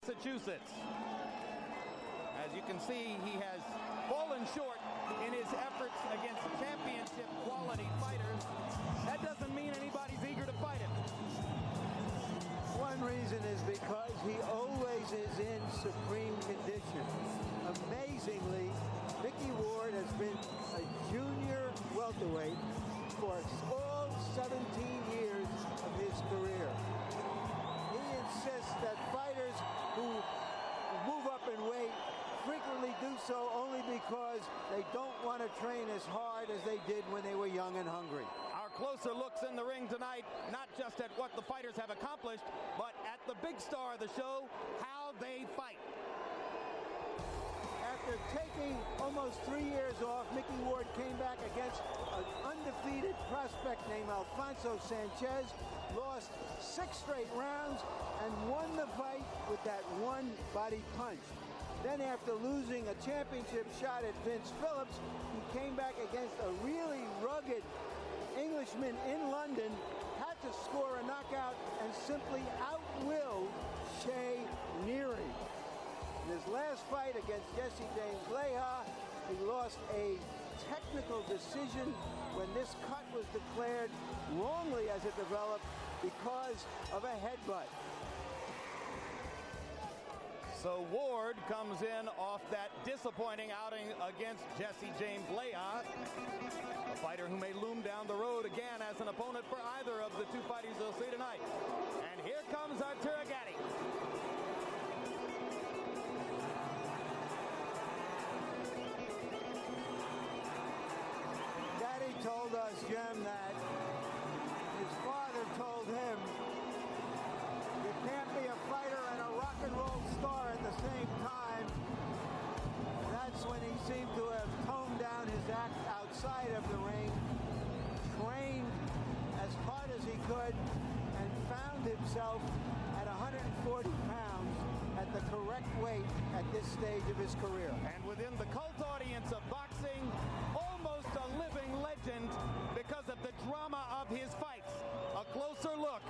Massachusetts. As you can see, he has fallen short in his efforts against championship quality fighters. That doesn't mean anybody's eager to fight him. One reason is because he always is in supreme condition. Amazingly, Micky Ward has been a junior welterweight for all 17 years of his career. He insists that fighters who move up in weight frequently do so only because they don't want to train as hard as they did when they were young and hungry. Our closer looks in the ring tonight, not just at what the fighters have accomplished, but at the big star of the show, how they fight. After taking almost 3 years off, Micky Ward came back against an undefeated prospect named Alfonso Sanchez, lost 6 straight rounds, and won the fight with that one body punch. Then after losing a championship shot at Vince Phillips, he came back against a really rugged Englishman in London, had to score a knockout, and simply outwilled Shea Neary. In his last fight against Jesse James Leija, he lost a technical decision when this cut was declared wrongly as it developed because of a headbutt. So Ward comes in off that disappointing outing against Jesse James Leija, a fighter who may loom down the road again as an opponent for either of the two fighters you'll see tonight. And here comes Aturo Gatti. Gatti told us, Jim, that his father told him, you can't be a fighter and a rock and roll star at the same time. That's when he seemed to have toned down his act outside of the ring, trained as hard as he could, and found himself at 140 pounds at the correct weight at this stage of his career. And within the cult audience of boxing, almost a living legend because of the drama of his fights. A closer look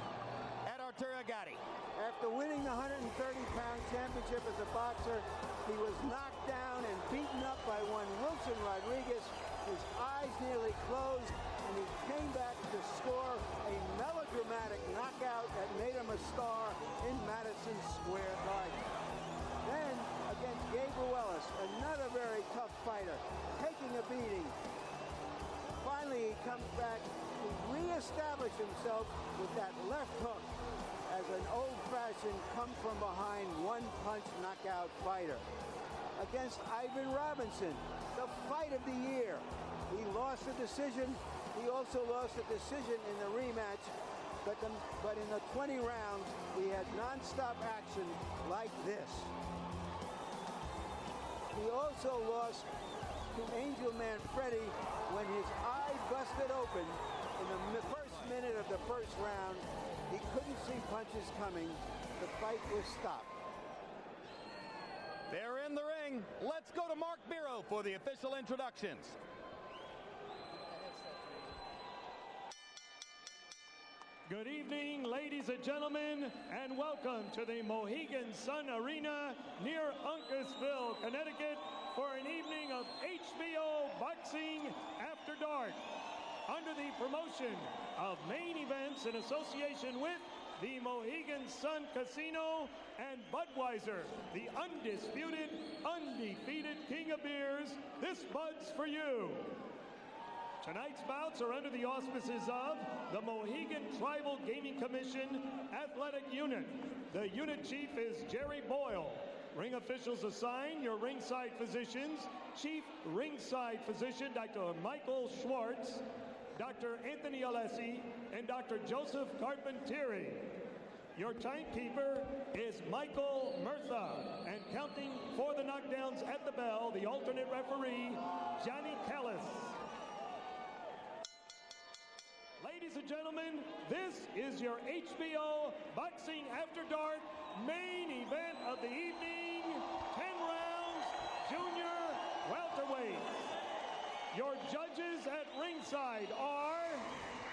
at Aturo Gatti. After winning the 130-pound championship as a boxer, he was knocked down and beaten up by one Wilson Rodriguez. His eyes nearly closed, and he came back to score a melodramatic knockout that made him a star in Madison Square Garden. Then, against Gabriel Ellis, another very tough fighter, taking a beating. Finally, he comes back to reestablish himself with that left hook as an old-fashioned come-from-behind one-punch knockout fighter. Against Ivan Robinson, the fight of the year. He lost the decision. He also lost the decision in the rematch. But in the 20 rounds, we had non-stop action like this. He also lost to Angel Man Freddy when his eye busted open in the first minute of the first round. He couldn't see punches coming. The fight was stopped. They're in the ring. Let's go to Mark Biro for the official introductions. Good evening, ladies and gentlemen, and welcome to the Mohegan Sun Arena near Uncasville, Connecticut, for an evening of HBO Boxing After Dark. Under the promotion of Main Events in association with the Mohegan Sun Casino and Budweiser, the undisputed, undefeated king of beers, this Bud's for you. Tonight's bouts are under the auspices of the Mohegan Tribal Gaming Commission Athletic Unit. The unit chief is Jerry Boyle. Ring officials assigned your ringside physicians, Chief Ringside Physician Dr. Michael Schwartz, Dr. Anthony Alessi, and Dr. Joseph Carpentieri. Your timekeeper is Michael Murtha, and counting for the knockdowns at the bell, the alternate referee, Johnny Callis. Ladies and gentlemen, this is your HBO Boxing After Dark main event of the evening, 10 rounds, junior welterweights. Your judges at ringside are,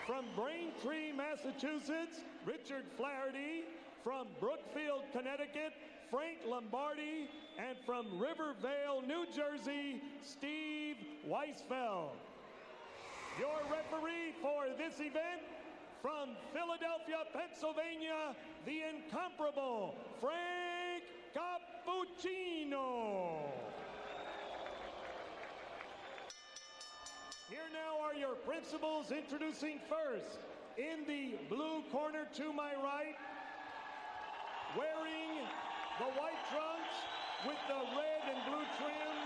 from Braintree, Massachusetts, Richard Flaherty. from Brookfield, Connecticut, Frank Lombardi, and from Rivervale, New Jersey, Steve Weisfeld. Your referee for this event, from Philadelphia, Pennsylvania, the incomparable Frank Cappuccino. Here now are your principals, introducing first, in the blue corner to my right, wearing the white trunks with the red and blue trim,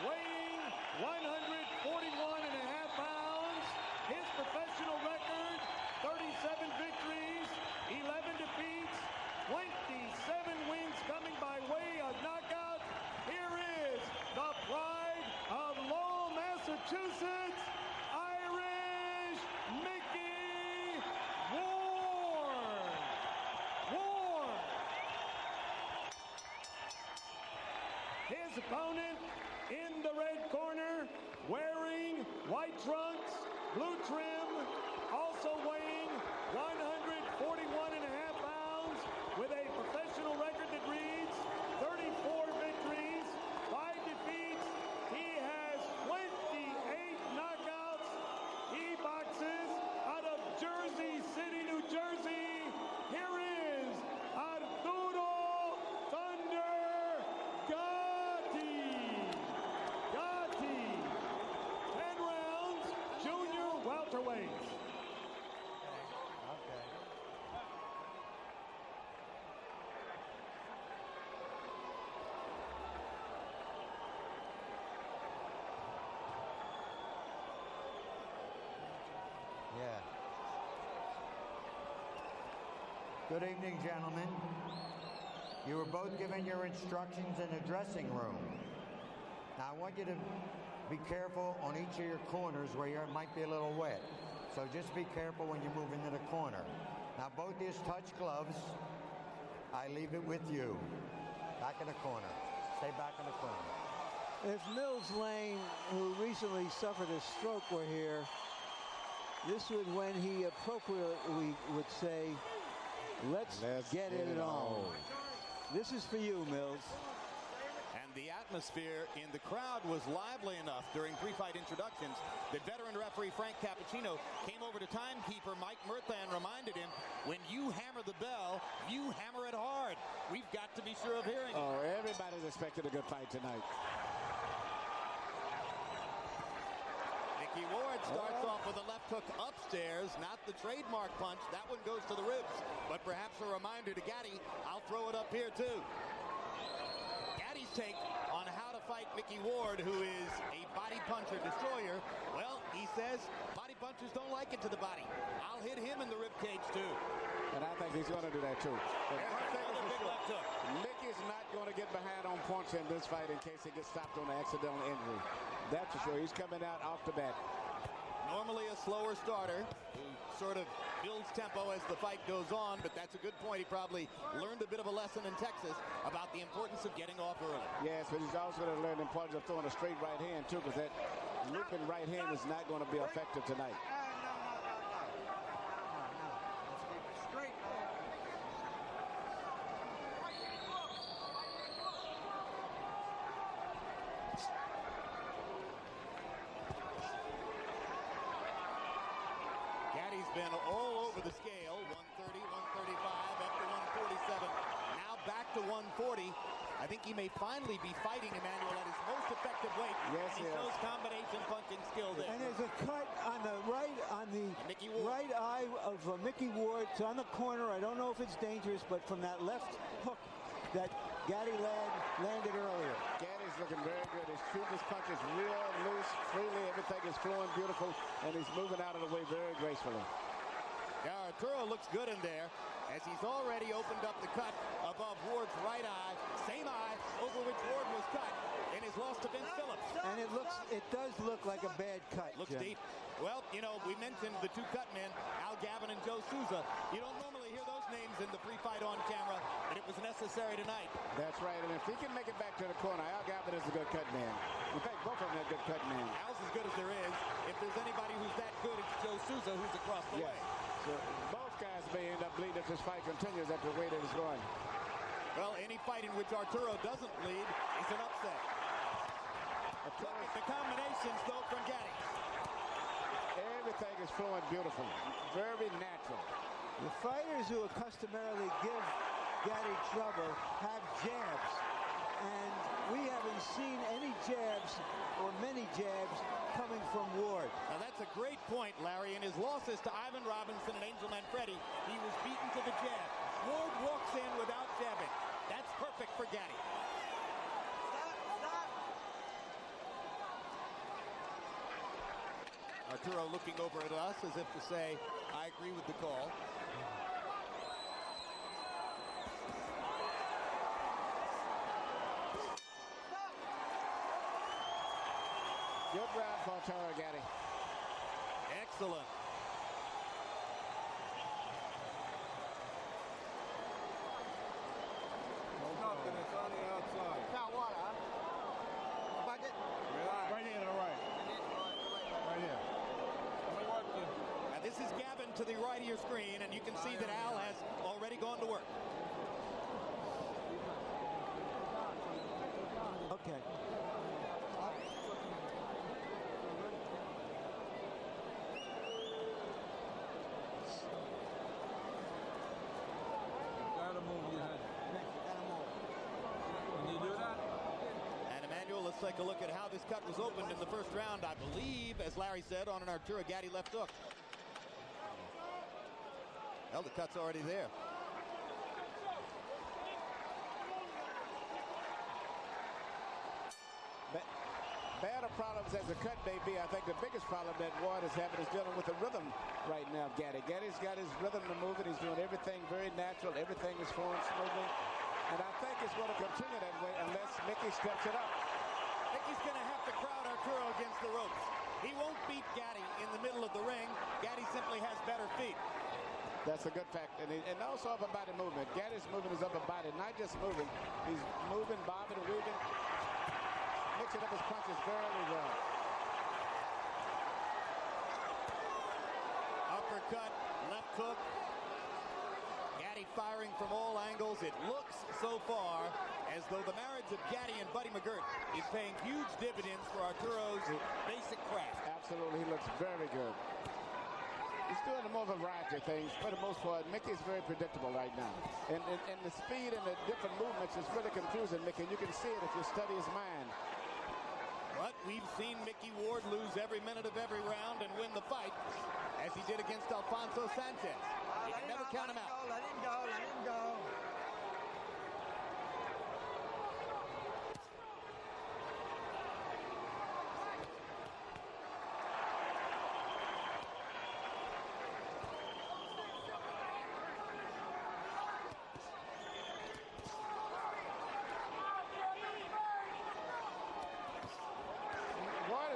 weighing 141.5 pounds, his professional record, 37 victories, 11 defeats, 27 wins coming by way of knockout. Here is the pride of Lowell, Massachusetts, Irish Micky Ward. His opponent in the red corner, wearing white trunks, blue trim, also weighing 141.5 pounds, with a professional record that reads 34 victories, 5 defeats. He has 28 knockouts. He boxes out of Jersey City, New Jersey. Here is Aturo Thunder Gatti. 10 rounds, junior welterweight. Good evening, gentlemen. You were both given your instructions in the dressing room. Now, I want you to be careful on each of your corners where it might be a little wet. So just be careful when you move into the corner. Now, both these touch gloves, I leave it with you. Back in the corner. Stay back in the corner. If Mills Lane, who recently suffered a stroke, were here, this would when he appropriately would say, let's get it on. This is for you, Mills. And the atmosphere in the crowd was lively enough during pre-fight introductions that veteran referee Frank Cappuccino came over to timekeeper Mike Murtha and reminded him, when you hammer the bell, you hammer it hard. We've got to be sure of hearing it. Oh, everybody's expected a good fight tonight. Micky Ward starts off with a left hook upstairs, not the trademark punch. That one goes to the ribs, but perhaps a reminder to Gatti, I'll throw it up here too. Gatti's take on how to fight Micky Ward, who is a body puncher destroyer. Well, he says body punchers don't like it to the body. I'll hit him in the rib cage too. And I think he's going to do that too. Another big left hook. Micky's not going to get behind on points in this fight in case he gets stopped on an accidental injury. That's for sure. He's coming out off the bat. Normally a slower starter who sort of builds tempo as the fight goes on, but that's a good point. He probably learned a bit of a lesson in Texas about the importance of getting off early. Yes, but he's also going to learn the importance of throwing a straight right hand too, because that looping right hand is not going to be effective tonight. Been all over the scale, 130, 135, up to 147, now back to 140. I think he may finally be fighting Emmanuel at his most effective weight. Yes, he shows combination punching skill there. And there's a cut on the right, on the right eye of Micky Ward. It's on the corner. I don't know if it's dangerous, but from that left hook that Gatti landed earlier. Gatti's looking very good. He's shooting his punches real loose, freely. Everything is flowing beautiful, and he's moving out of the way very gracefully. Yeah, Aturo looks good in there as he's already opened up the cut above Ward's right eye, same eye over which Ward was cut in his loss to Vince Phillips. And it does look like a bad cut. Looks Jim. deep. Well, you know, we mentioned the two cut men, Al Gavin and Joe Souza. You don't normally hear those names in the pre-fight on camera, but it was necessary tonight. That's right, and if he can make it back to the corner, Al Gavin is a good cut man. In fact, both of them are good cut men. Al's as good as there is. If there's anybody who's that good, it's Joe Souza, who's across the way. So both guys may end up bleeding if this fight continues at the way that it's going. Well, any fight in which Arturo doesn't bleed is an upset. Look at the combinations, though, from Gatti. Everything is flowing beautifully. Very natural. The fighters who customarily give Gatti trouble have jabs. And we haven't seen any jabs or many jabs coming from Ward. Now that's a great point, Larry. In his losses to Ivan Robinson and Angel Manfredi, he was beaten to the jab. Ward walks in without jabbing. That's perfect for Gatti. Aturo looking over at us as if to say, I agree with the call. Good round for Aturo, Gatti. Excellent. It's on the outside. Now what, huh? Bucket? Relax. Right here to the right. Right here. Now this is Gavin to the right of your screen, and you can see that Al has already gone to work. Okay. Gotta move your head. Can you do that? And Emmanuel, let's take a look at how this cut was opened in the first round. I believe, as Larry said, on an Arturo Gatti left hook. Well, the cut's already there. Bad of problems as the cut may be, I think the biggest problem that Ward is having is dealing with the rhythm right now, Gatti. Gatti's got his rhythm to move it. He's doing everything very natural. Everything is flowing smoothly. And I think it's going to continue that way unless Micky steps it up. Micky's going to have to crowd Arturo against the ropes. He won't beat Gatti in the middle of the ring. Gatti simply has better feet. That's a good fact. And also upper body movement. Gatti's moving his upper body, not just moving. He's moving, bobbing, and weaving. Mixing up his punches very well. Uppercut, left hook. Gatti firing from all angles. It looks so far as though the marriage of Gatti and Buddy McGirt is paying huge dividends for Arturo's basic craft. Absolutely, he looks very good. He's doing a more variety of things. For the most part, Mickey's very predictable right now. And the speed and the different movements is really confusing Mickey. You can see it if you study his mind. But we've seen Micky Ward lose every minute of every round and win the fight, as he did against Alfonso Sanchez. You can never count him out. Let him go, let him go.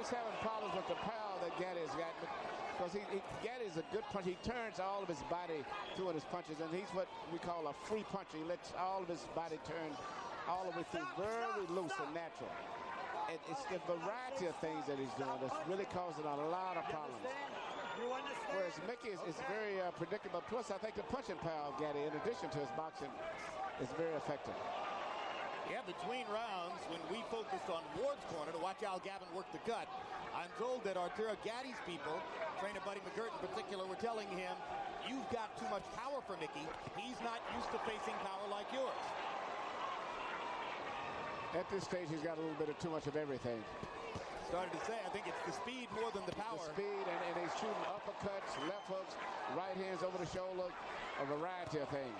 Having problems with the power that Gatti's got because Gatti's a good puncher. He turns all of his body through in his punches, and he's what we call a free puncher. He lets all of his body turn all the way through, very loose and natural. And it's the variety of things that he's doing that's really causing a lot of problems. Whereas Micky is very predictable. Plus, I think the punching power of Gatti, in addition to his boxing, is very effective. Yeah, between rounds, when we focused on Ward's corner to watch Al Gavin work the cut, I'm told that Arturo Gatti's people, trainer Buddy McGirt in particular, were telling him, you've got too much power for Micky. He's not used to facing power like yours. At this stage, he's got a little bit of too much of everything. Started to say, I think it's the speed more than the power. The speed, and he's shooting uppercuts, left hooks, right hands over the shoulder, a variety of things.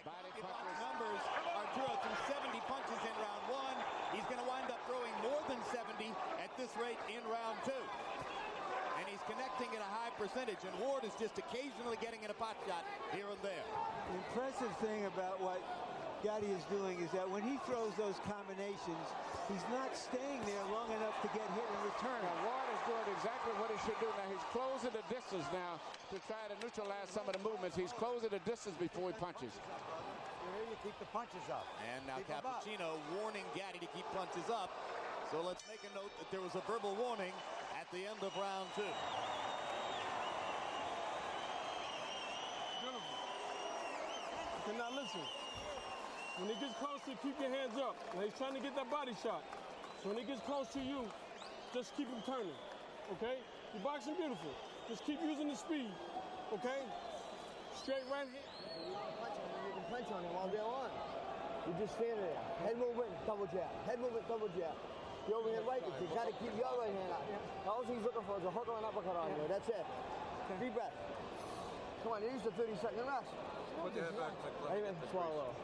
Body punches. Numbers, Arturo threw 70 punches in round one. He's going to wind up throwing more than 70 at this rate in round two. And he's connecting at a high percentage, and Ward is just occasionally getting in a pot shot here and there. The impressive thing about what Gatti is doing is that when he throws those combinations, he's not staying there long enough to get hit in return. Now, Ward is doing exactly what he should do. Now, he's closing the distance now to try to neutralize some of the movements. He's closing the distance before he punches. Here you keep the punches up. And now Cappuccino warning Gatti to keep punches up. So let's make a note that there was a verbal warning at the end of round two. Okay, now listen. When he gets close to you, keep your hands up. Now he's trying to get that body shot. So when he gets close to you, just keep him turning, okay? You're boxing beautiful. Just keep using the speed, okay? Straight right hand. You can punch on him all day long. You just stand there. Head movement, double jab. Head movement, double jab. The overhead right, you got to keep your right hand up. All he's looking for is a hook or an uppercut on you. That's it. Deep breath. Come on, use the 30-second rest. Put your head back. Amen. Swallow.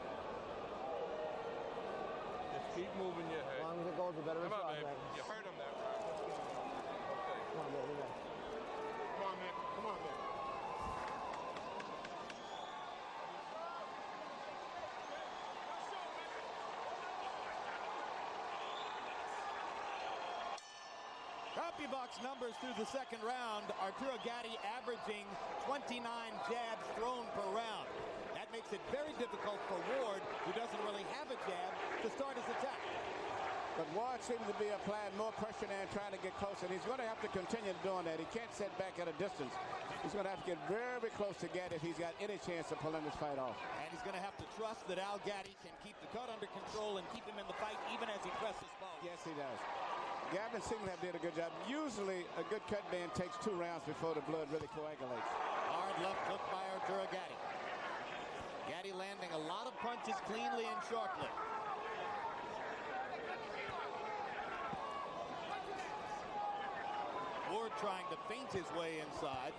Just keep moving your head. As long as it goes, the better it's Come on, shot. baby. You hurt him there, right? Okay. Come on, baby. Come on, man. Come on, man. CompuBox numbers through the second round. Arturo Gatti averaging 29 jabs thrown per round. That makes it very difficult for Ward, who doesn't really have a jab, to start his attack. But Ward seems to be applying more pressure now and trying to get closer. And he's going to have to continue doing that. He can't sit back at a distance. He's going to have to get very close to Gatti if he's got any chance of pulling this fight off. And he's going to have to trust that Al Gatti can keep the cut under control and keep him in the fight even as he presses both. Yes, he does. Gavin seems to have did a good job. Usually, a good cut man takes 2 rounds before the blood really coagulates. Hard left hook by Arturo Gatti. Gatti landing a lot of punches cleanly and sharply. Ward trying to feint his way inside.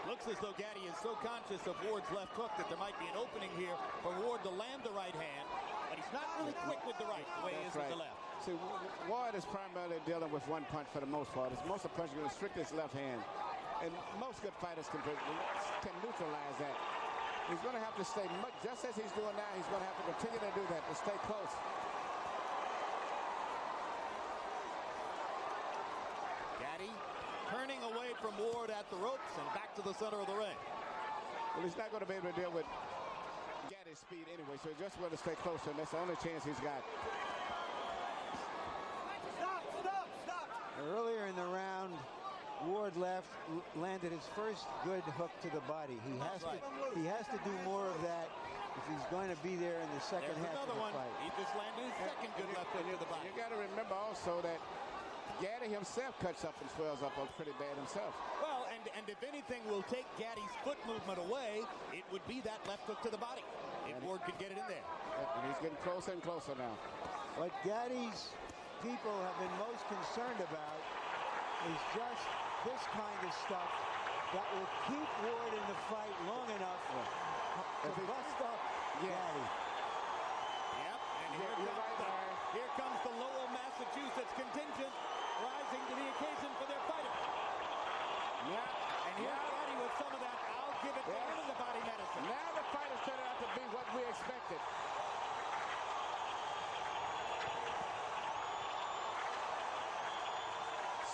Looks as though Gatti is so conscious of Ward's left hook that there might be an opening here for Ward to land the right hand, but he's not really quick with the right the way he is with the left. See, Ward is primarily dealing with one punch for the most part. Most of the punches are going to restrict his left hand, and most good fighters can neutralize that. He's going to have to stay just as he's doing now. He's going to have to continue to do that, to stay close. Gatti turning away from Ward at the ropes and back to the center of the ring. Well, he's not going to be able to deal with Gatti's speed anyway, so he just want to stay closer, and that's the only chance he's got. Stop! Earlier in the round, Ward landed his first good hook to the body. He has to do more of that if he's going to be there in the second half of the fight. He just landed his second good left hook to the body. You got to remember also that Gatti himself cuts up and swells up pretty bad himself. Well, and if anything will take Gatti's foot movement away, it would be that left hook to the body. If Ward could get it in there. And he's getting closer and closer now. What Gatti's people have been most concerned about is just this kind of stuff that will keep Ward in the fight long enough to bust up Gatti. Yep, and here comes the Lowell, Massachusetts contingent rising to the occasion for their fighter. Yeah. And here's Gatti with some of that I'll give it down to the body medicine. Now the fight is turning out to be what we expected.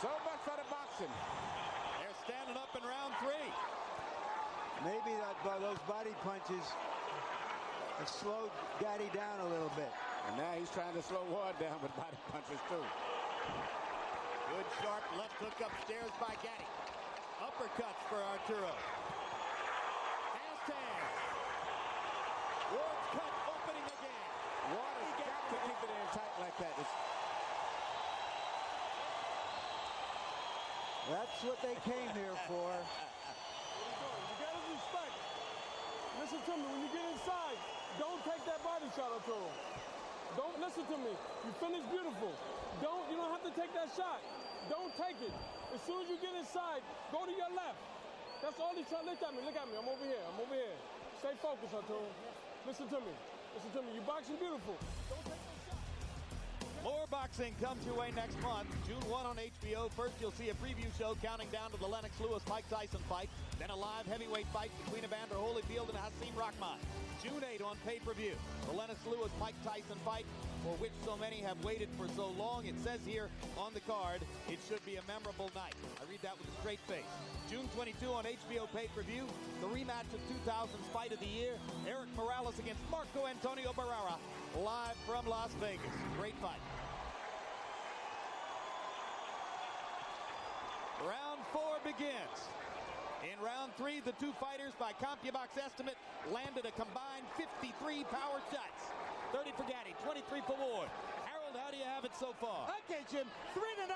So much for the boxing. They're standing up in round 3. Maybe those body punches have slowed Gatti down a little bit. And now he's trying to slow Ward down with body punches too. Good sharp left hook upstairs by Gatti. Uppercuts for Arturo. Fast hands. Ward's cut opening again. Ward has got to keep it in tight like that. That's what they came here for. You got to respect. Listen to me. When you get inside, don't take that body shot, Aturo. Don't listen to me. You finished beautiful. You don't have to take that shot. Don't take it. As soon as you get inside, go to your left. That's all he's trying. Look at me. I'm over here. Stay focused, Aturo. Listen to me. You're boxing beautiful. Don't take that shot. More boxing comes your way next month. June 1 on HBO. First, you'll see a preview show counting down to the Lennox Lewis-Mike Tyson fight. Then a live heavyweight fight between Evander Holyfield and Hasim Rahman. June 8 on pay-per-view. The Lennox Lewis-Mike Tyson fight, for which so many have waited for so long. It says here on the card, it should be a memorable night. I read that with a straight face. June 22 on HBO pay-per-view. The rematch of 2000's Fight of the Year. Eric Morales against Marco Antonio Barrera. Live from Las Vegas. Great fight. Round 4 begins. begins. In round 3, the two fighters, by CompuBox estimate, landed a combined 53 power shots. 30 for Gatti, 23 for Ward. Harold, how do you have it so far? Okay, Jim, 3-0,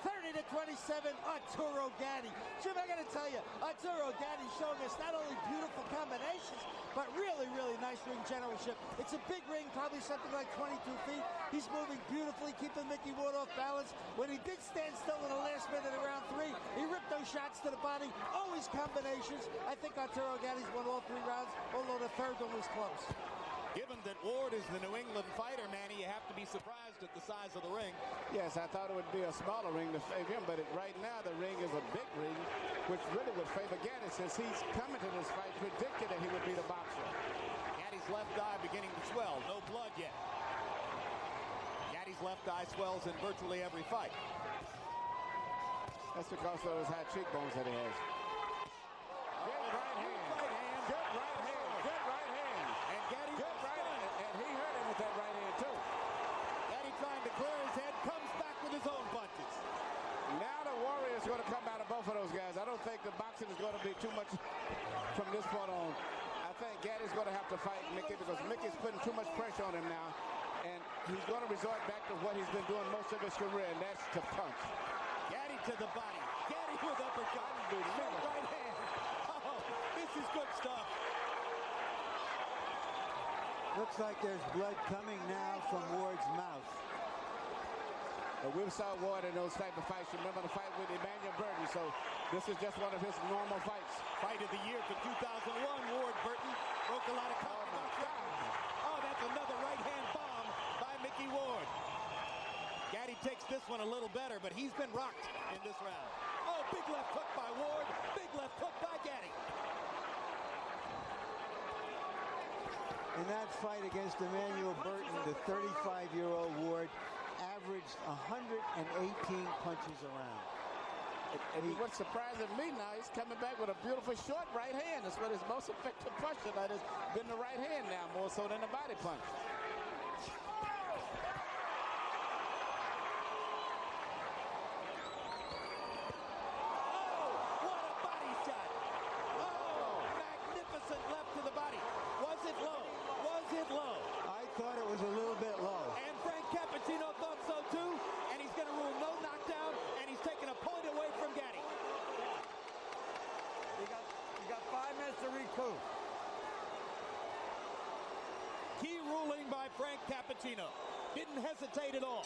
30-27, Aturo Gatti. Jim, I got to tell you, Aturo Gatti showing us not only beautiful combinations, but really, really nice ring generalship. It's a big ring, probably something like 22 feet. He's moving beautifully, keeping Micky Ward off balance. When he did stand still in the last minute of round 3, he ripped those shots to the body, always combinations. I think Aturo Gatti's won all 3 rounds, although the third one was close. Given that Ward is the New England fighter, Manny, you have to be surprised at the size of the ring. Yes, I thought it would be a smaller ring to favor him, but right now the ring is a big ring, which really would favor Gatti, since he's coming to this fight predicted that he would be the boxer. Gatti's left eye beginning to swell. No blood yet. Gatti's left eye swells in virtually every fight. That's because of those high cheekbones that he has. Good right hand. Good right hand. Good right hand. And Gatti, good right hand. And he hurt him with that right hand, too. Gatti trying to clear his head, comes back with his own punches. Now the Warrior's going to come out of both of those guys. I don't think the boxing is going to be too much from this point on. I think Gatti's going to have to fight Micky, because Micky's putting too much pressure on him now. And he's going to resort back to what he's been doing most of his career, and that's to punch. Gatti to the body. Gatti with uppercut. Right hand. Oh, this is good stuff. Looks like there's blood coming now from Ward's mouth. We saw Ward in those type of fights. Remember the fight with Emmanuel Burton, so this is just one of his normal fights. Fight of the year for 2001, Ward Burton broke a lot of confidence. Oh, that's another right-hand bomb by Micky Ward. Gatti takes this one a little better, but he's been rocked in this round. Oh, big left hook by Ward, big left hook by Gatti. In that fight against Emmanuel Burton, the 35-year-old Ward averaged 118 punches around. And what's surprising me now, he's coming back with a beautiful short right hand. That's what his most effective punch tonight has been, the right hand now, more so than the body punch. Oh, what a body shot. Oh, magnificent left to the body. Was it low? Was it low? I thought it was a little bit low. And Frank Cappuccino thought so too, and he's going to rule no knockdown, and he's taking a point away from Gatti. You got 5 minutes to recoup. Key ruling by Frank Cappuccino. Didn't hesitate at all.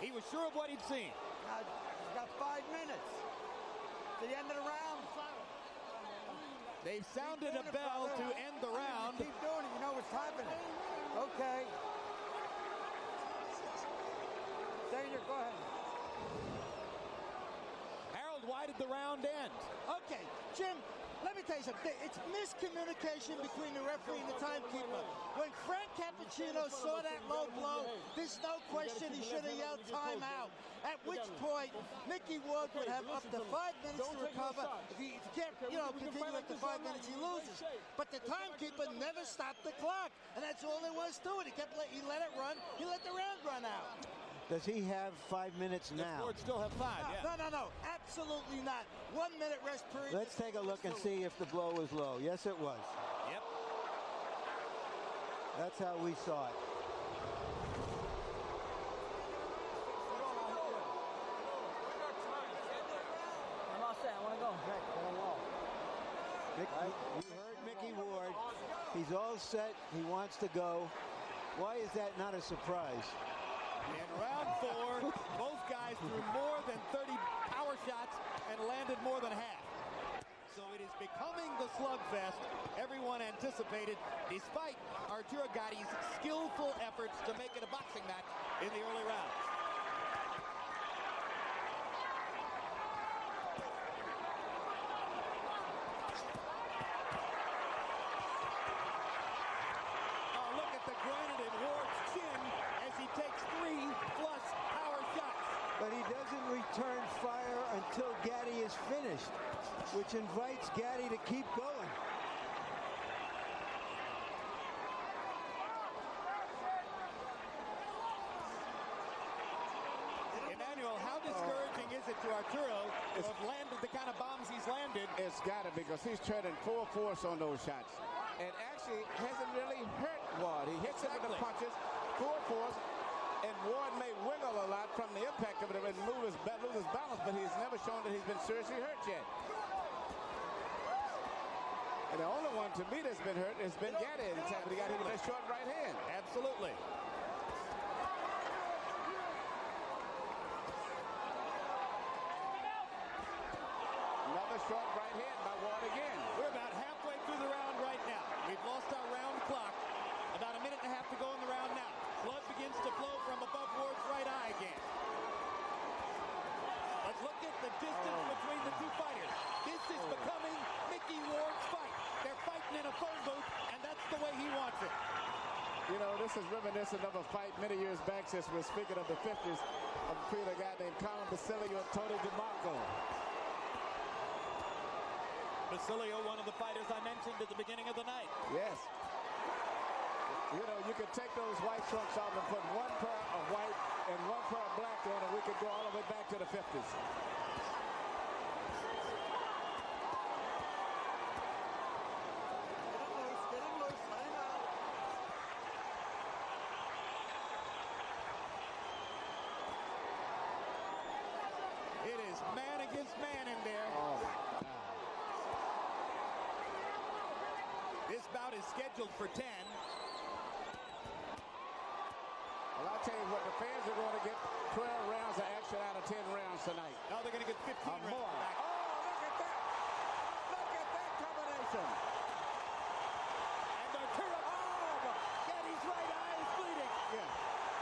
He was sure of what he'd seen. Now, you got 5 minutes. To the end of the round. They've sounded a bell to end the round. Keep doing it. You know what's happening. Okay. Senior, go ahead. Harold, why did the round end? Okay, Jim, let me tell you something. It's miscommunication between the referee and the timekeeper. When Frank Cappuccino saw that low blow, there's no question he should have yelled timeout. At which point, Micky Ward would have up to 5 minutes to recover. If he can't, continue up to 5 minutes, he loses. But the timekeeper never stopped the clock, and that's all there was to it. He let it run. He let the round run out. Does he have 5 minutes now? Ward still have 5, yeah. No. Absolutely not. 1 minute rest period. Let's take a look and see if the blow was low. Yes, it was. Yep. That's how we saw it. I'm all set. I want to go. You heard Micky Ward. He's all set. He wants to go. Why is that not a surprise? In round 4, both guys threw more than 30 power shots and landed more than half. So it is becoming the slugfest everyone anticipated, despite Arturo Gatti's skillful efforts to make it a boxing match in the early rounds. Oh, look at the granite in Ward's chin as he takes 3+ power shots. But he doesn't return fire until Gatti is finished, which invites Gatti to keep going. Emmanuel, how discouraging is it to Arturo to have landed the kind of bombs he's landed. It's got to, because he's turning full force on those shots. And actually hasn't really hurt Ward. He hits him with the punches, full force, and Ward may wiggle a lot from the impact of it and lose his balance, but he's never shown that he's been seriously hurt yet. And the only one to me that's been hurt has been Gatti. He got hit with that short right hand. Absolutely. Another short right hand by Ward again. We're about halfway through the round right now. We've lost our round clock. About a minute and a half to go in the round now. Blood begins to flow from above Ward's right eye again. But look at the distance between the two fighters. This is becoming Micky Ward's fight. They're fighting in a phone booth, and that's the way he wants it. You know, this is reminiscent of a fight many years back, since we're speaking of the 50s, between a guy named Colin Basilio and Tony DeMarco. Basilio, one of the fighters I mentioned at the beginning of the night. Yes. You know, you could take those white trunks off and put one pair of white and one pair of black on, and we could go all the way back to the 50s. It is man against man in there. Oh, my God. This bout is scheduled for 10. Well, I'll tell you what, the fans are going to get 12 rounds of action out of 10 rounds tonight. Now they're going to get 15 rounds more. back. Oh, look at that. Look at that combination. And Arturo, Gatti's right eye is bleeding. Yeah.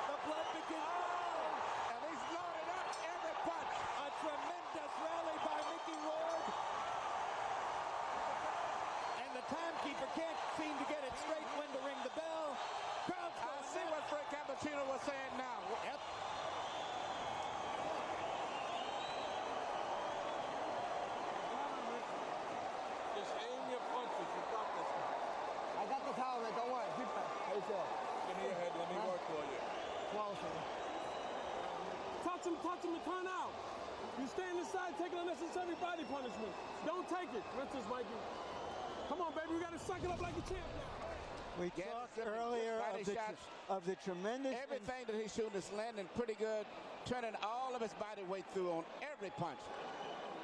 The blood begins to flow. And he's loaded up every punch. A tremendous rally by Micky Ward. And the timekeeper can't seem to get it straight when to ring the bell. Crowd's I see what Frank Cappuccino was saying now. Yep. Just aim your punches. You got this. I got the towel, man. Don't worry. Keep that. How you feel? Give me your head. Let me work for you. Touch him, and turn out. You stand inside, take an unnecessary body punishment. Don't take it. Rinses, Mikey. Come on, baby. You got to suck it up like a champion. We talked earlier of the tremendous... Everything that he's shooting is landing pretty good, turning all of his body weight through on every punch.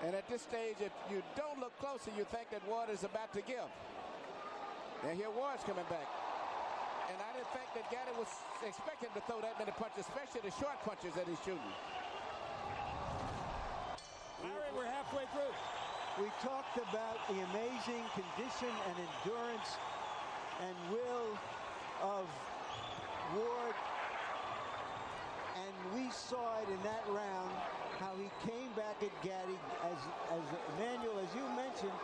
And at this stage, if you don't look closer, you think that Ward is about to give. And here Ward's coming back. And I didn't think that Gatti was expecting to throw that many punches, especially the short punches that he's shooting. Larry, we're halfway through. We talked about the amazing condition and endurance and will of Ward, and we saw it in that round, how he came back at Gatti. As Emmanuel, as you mentioned,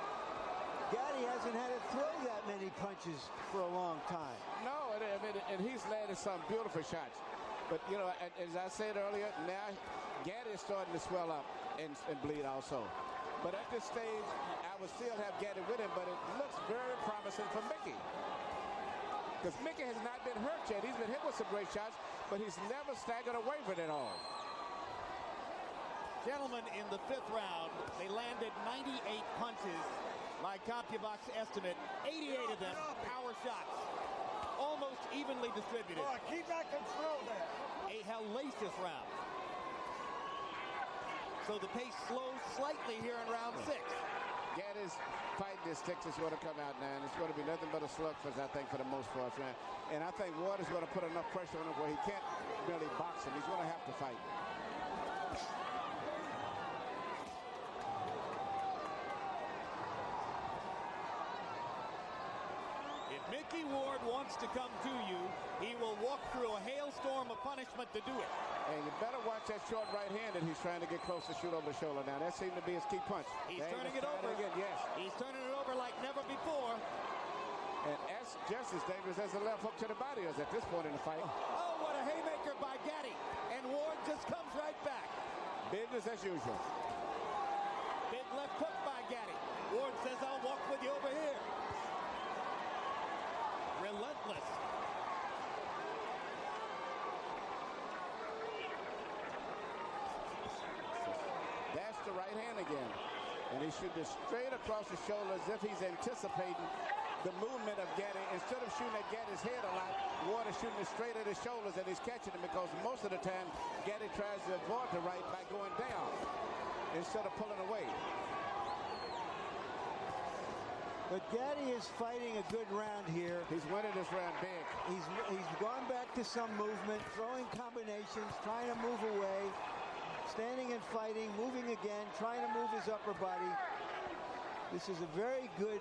Gatti hasn't had to throw that many punches for a long time. No, and he's landed some beautiful shots. But, you know, as I said earlier, now Gatti is starting to swell up and bleed also. But at this stage, I would still have Gatti with him, but it looks very promising for Micky. Because Micky has not been hurt yet. He's been hit with some great shots, but he's never staggered or wavered at all. Gentlemen, in the 5th round, they landed 98 punches. My CompuBox estimate, 88 of them power shots. Almost evenly distributed. Oh, keep that control there. A hellacious round. So the pace slows slightly here in round 6. Gatti's fighting his sticks is going to come out now, and it's going to be nothing but a slugfest, I think, for the most part. And I think Ward is going to put enough pressure on him where he can't really box him. He's going to have to fight. If Micky Ward wants to come to you, he will walk through a hailstorm of punishment to do it. And you better watch that short right hand that he's trying to get close to shoot over the shoulder. Now, that seemed to be his key punch. He's turning it over. Again, yes. He's turning it over like never before. And that's just as dangerous as the left hook to the body is at this point in the fight. Oh, what a haymaker by Gatti. And Ward just comes right back. Business as usual. Big left hook by Gatti. Ward says, I'll walk with you over here. Relentless. That's right hand again. And he's shooting straight across the shoulder as if he's anticipating the movement of Gatti. Instead of shooting at Gatti's head a lot, Ward is shooting it straight at his shoulders, and he's catching him because most of the time Gatti tries to avoid the right by going down instead of pulling away. But Gatti is fighting a good round here. He's winning this round big. He's gone back to some movement, throwing combinations, trying to move away, standing and fighting, moving again, trying to move his upper body. This is a very good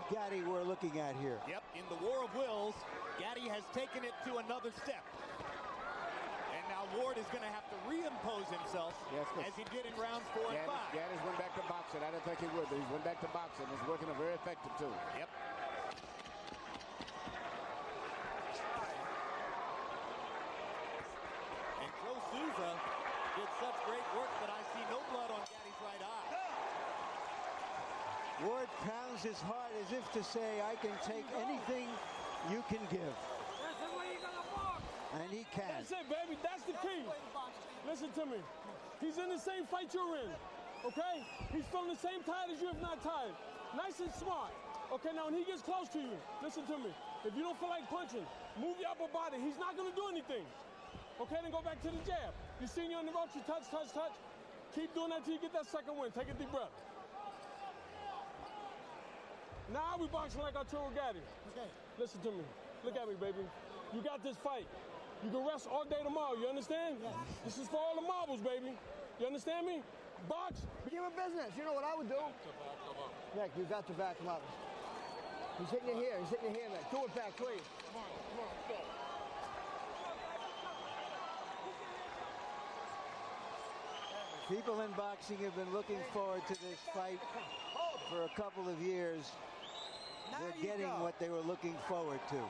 Gatti we're looking at here. Yep, in the war of wills, Gatti has taken it to another step. And now Ward is going to have to reimpose himself as he did in rounds 4 and 5. Gatti's went back to boxing. I didn't think he would, but he's went back to boxing. He's working very effective, too. Yep. And Joe Souza did such great work that I see no blood on Gatti's right eye. Ward pounds his heart as if to say, I can take anything you can give. And he can. That's it, baby. That's the key. Listen to me. He's in the same fight you're in, okay? He's feeling the same tired as you, if not tired. Nice and smart. Okay, now when he gets close to you, listen to me. If you don't feel like punching, move your upper body. He's not going to do anything. Okay, then go back to the jab. You seen you on the ropes, you touch, touch, touch. Keep doing that till you get that second win. Take a deep breath. Now we boxing like Aturo Gatti. Okay. Listen to me. Look at me, baby. You got this fight. You can rest all day tomorrow. You understand? Yes. This is for all the marbles, baby. You understand me? Box. Give him business. You know what I would do? Nick, you got to back him up. He's hitting you here. He's hitting you here, Nick. Do it back, please. Come on, go. People in boxing have been looking forward to this fight for a couple of years. They're getting what they were looking forward to.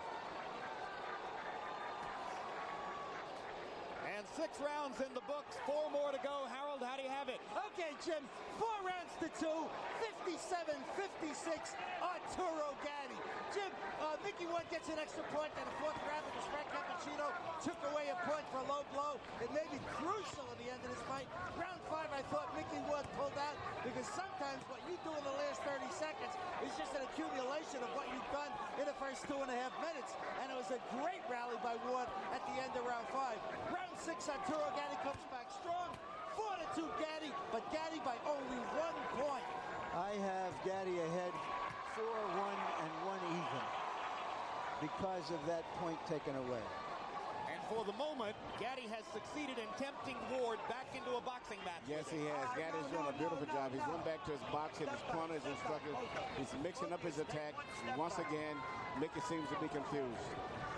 And 6 rounds in the books, 4 more to go. Harold, how do you have it? Okay, Jim, 4 rounds to 2, 57-56, Aturo Gatti. Jim, Micky Ward gets an extra point in the 4th round because Frank Cappuccino took away a point for a low blow. It may be crucial at the end of this fight. Round 5, I thought Micky Ward pulled out because sometimes what you do in the last 30 seconds is just an accumulation of what you've done in the first 2.5 minutes. And it was a great rally by Ward at the end of round 5. Round 6, Aturo Gatti comes back strong. 4-2 Gatti, but Gatti by only 1 point. I have Gatti ahead 4-1 and 1 even because of that point taken away. And for the moment, Gatti has succeeded in tempting Ward back into a boxing match. Yes, he has. Gatti's doing a beautiful job. He's going back to his boxing, his corners, his instructors. He's mixing up his attack. Once again, Micky seems to be confused.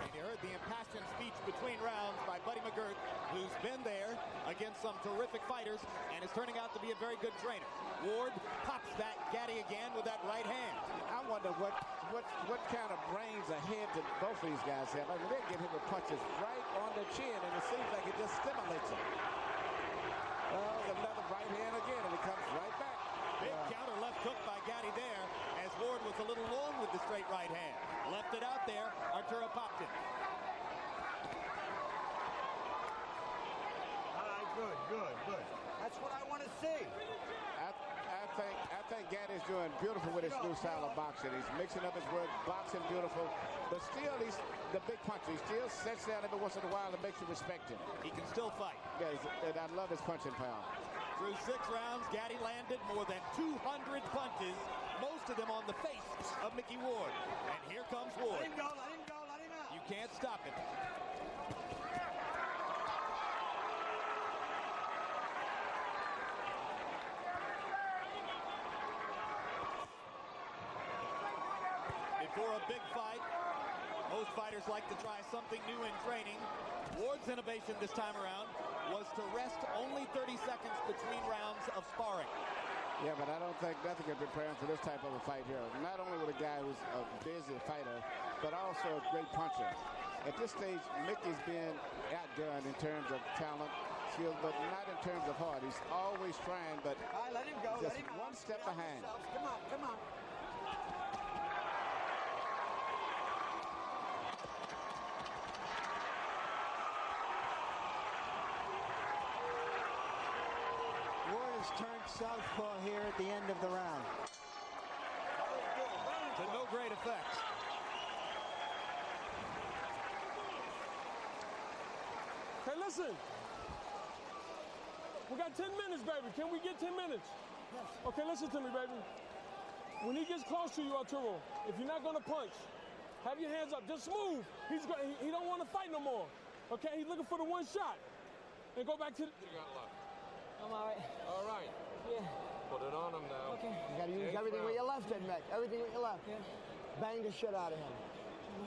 And you heard the impassioned speech between rounds by Buddy McGirt, who's been there against some terrific fighters and is turning out to be a very good trainer. Ward pops that Gatti again with that right hand. I wonder what kind of brains ahead that both of these guys have. I mean, they get hit with punches right on the chin, and it seems like it just stimulates him. Another right hand again, and he comes right back. Big counter left hook by Gatti there, as Ward was a little long with the straight right hand. Left it out there, Aturo popped it. All right, good. That's what I want to see. I think Gatti's doing beautiful with his new style of boxing. He's mixing up his work, boxing beautiful, but still he's the big puncher. He still sets down every once in a while and makes you respect him. He can still fight. Yeah, and I love his punching power. Through 6 rounds, Gatti landed more than 200 punches, most of them on the face of Micky Ward. And here comes Ward. Let him go, let him out. You can't stop it. Before a big fight, most fighters like to try something new in training. Ward's innovation this time around was to rest only 30 seconds between rounds of sparring. Yeah, but I don't think nothing can prepare him for this type of a fight here. Not only with a guy who's a busy fighter, but also a great puncher. At this stage, Micky's been outdone in terms of talent, skill, but not in terms of heart. He's always trying, but All right, let him go. just Let him one step behind. Come on. turned southpaw here at the end of the round. To no great effect. Hey, listen. We got 10 minutes, baby. Can we get 10 minutes? Okay, listen to me, baby. When he gets close to you, Aturo, if you're not going to punch, have your hands up. Just move. He don't want to fight no more. Okay, he's looking for the one shot. And go back to the... You got luck. I'm all right. All right. Yeah. Put it on him now. Okay. You got to use everything with your left, then, Mick. Everything with your left. Yeah. Bang the shit out of him.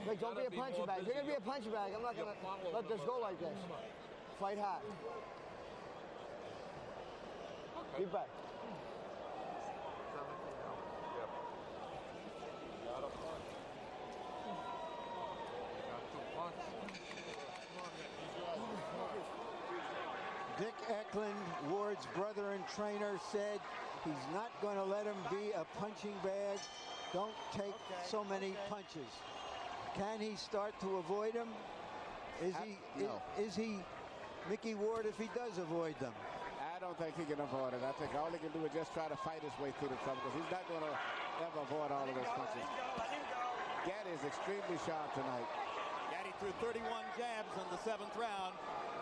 Mick, don't be a punching bag. If you're going to be a punching bag, I'm not going to let this go like this. Fight hard. Okay. Keep back. Yep. Got a punch. Got 2 punches. Dick Eklund, Ward's brother and trainer, said he's not going to let him be a punching bag. Don't take so many punches. Can he start to avoid them? Is he Micky Ward if he does avoid them? I don't think he can avoid it. I think all he can do is just try to fight his way through the trouble because he's not going to ever avoid all of those punches. Gatti is extremely sharp tonight. Gatti threw 31 jabs in the 7th round.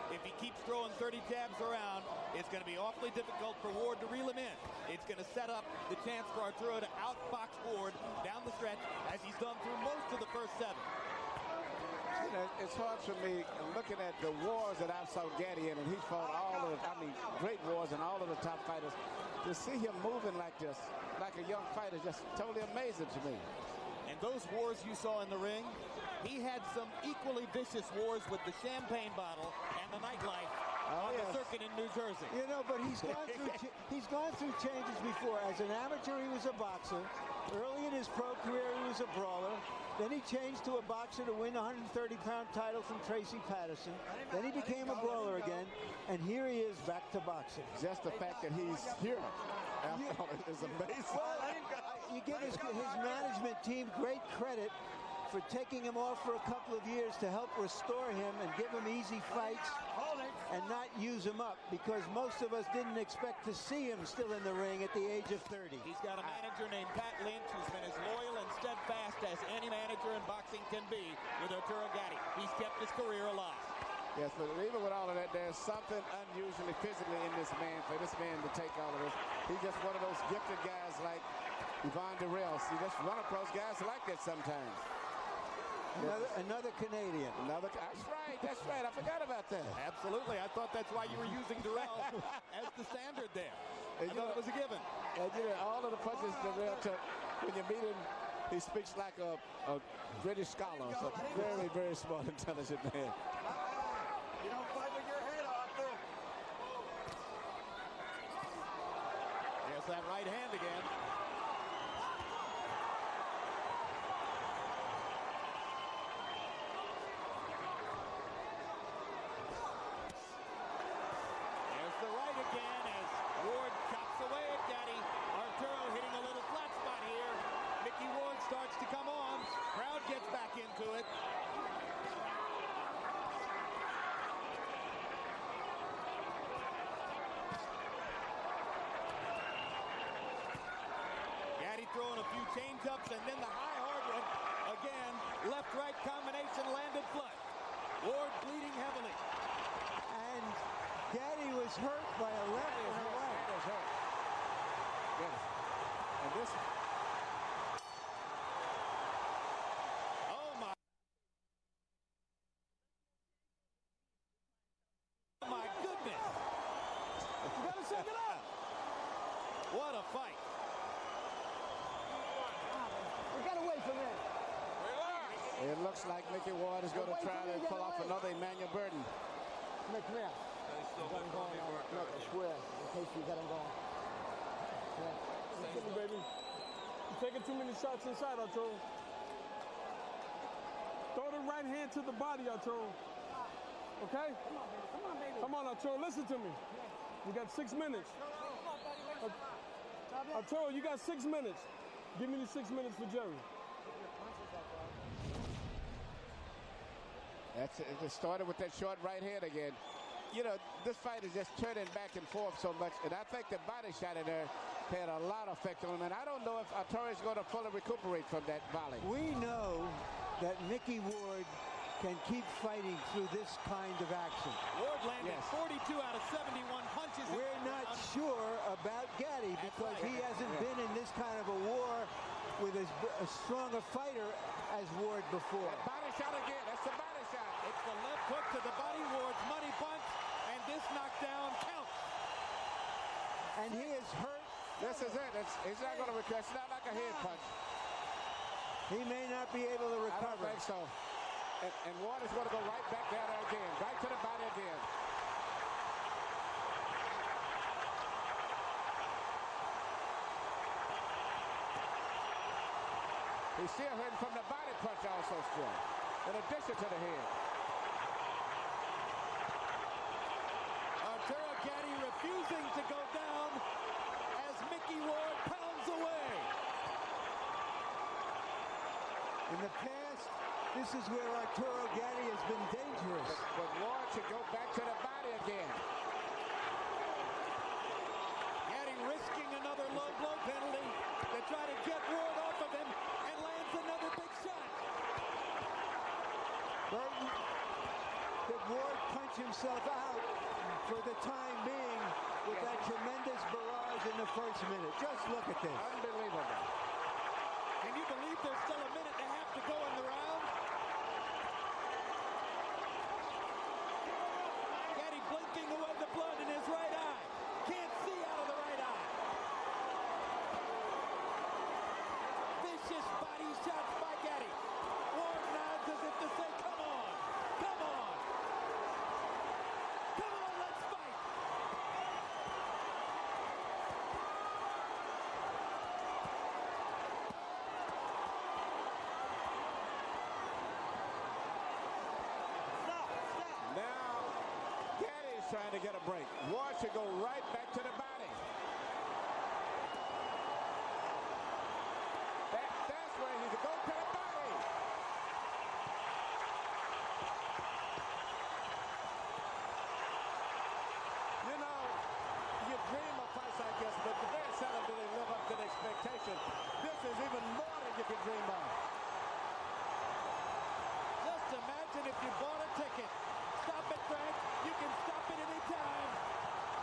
If he keeps throwing 30 jabs around, it's going to be awfully difficult for Ward to reel him in. It's going to set up the chance for Aturo to outbox Ward down the stretch as he's done through most of the first 7. You know, it's hard for me looking at the wars that I saw Gatti in, and he fought great wars and all of the top fighters. To see him moving like this, like a young fighter, just totally amazing to me. And those wars you saw in the ring, he had some equally vicious wars with the champagne bottle and the nightlife on the circuit in New Jersey. You know, but he's gone through changes before. As an amateur, he was a boxer. Early in his pro career, he was a brawler. Then he changed to a boxer to win a 130-pound title from Tracy Patterson. Then he became a brawler again, and here he is back to boxing. Just the fact that he's here is amazing. Well, you give his management team great credit for taking him off for a couple of years to help restore him and give him easy fights and not use him up, because most of us didn't expect to see him still in the ring at the age of 30. He's got a manager named Pat Lynch who's been as loyal and steadfast as any manager in boxing can be with Aturo Gatti. He's kept his career alive. Yes, but even with all of that, there's something unusually physically in this man, for this man to take all of this. He's just one of those gifted guys like Yvonne Durrell. You just run across guys like that sometimes. Another Canadian. That's right. I forgot about that. Absolutely. I thought that's why you were using Durrell as the standard there. I thought it was a given. And you know, all of the punches Durrell took, when you meet him, he speaks like a British scholar. So very, very smart, intelligent man. You don't fight with your head off there. There's that right hand again. Throwing a few change-ups, and then the high hard one again. Left-right combination landed flush. Ward bleeding heavily. And Gatti was hurt by a left and a right. He was hurt. Yes. And this. Oh my. Oh my goodness. You gotta shake it up. What a fight. It looks like Micky Ward is going to try to pull off another Emmanuel Burton. Mick, come here. Got him going on. Look, I swear, in case you got him going. Yeah. Listen to me, baby. You're taking too many shots inside, Aturo. Throw the right hand to the body, Aturo. Okay? Come on, baby. Come on, Aturo, listen to me. You got 6 minutes. Aturo, you got 6 minutes. Give me the 6 minutes for Jerry. It started with that short right hand again. you know, this fight is just turning back and forth so much, and I think the body shot in there had a lot of effect on him, and I don't know if Aturo is going to fully recuperate from that volley. We know that Micky Ward can keep fighting through this kind of action. Ward landed 42 out of 71 punches. We're not sure about Gatti because he hasn't been in this kind of a war with as strong a fighter as Ward before. That body shot again. That's the body shot. It's the left hook to the body. Ward's money punch, and this knockdown counts. And he is hurt. This is it. He's not going to recover. It's not like a head punch. He may not be able to recover. I don't think so. And Ward is going to go right back down there again. Right to the body again. He's still hurting from the body punch also still, in addition to the head. Aturo Gatti refusing to go down as Micky Ward pounds away. In the past, this is where Aturo Gatti has been dangerous. But Ward should go back to the body again. Gatti risking another low blow penalty to try to get Ward off of him, and lands another big shot. Burton, did Ward punch himself out for the time being with that tremendous barrage in the first minute? Just look at this. Unbelievable. Can you believe there's still a minute and a half to go in the round? Gatti blinking away the blood in his right eye. Can't see out of the right eye. Vicious body shots by Gatti. Ward nods as if to say, come on, come on. Come on, let's fight. Now, Gatti is trying to get a break. Ward should go right back to the body. That's where he should go to the body. You know, you dream of fights like this, but very seldom do they live up to the expectation. This is even more than you could dream of. Just imagine if you bought a ticket. Stop it, Frank. You can stop it any time.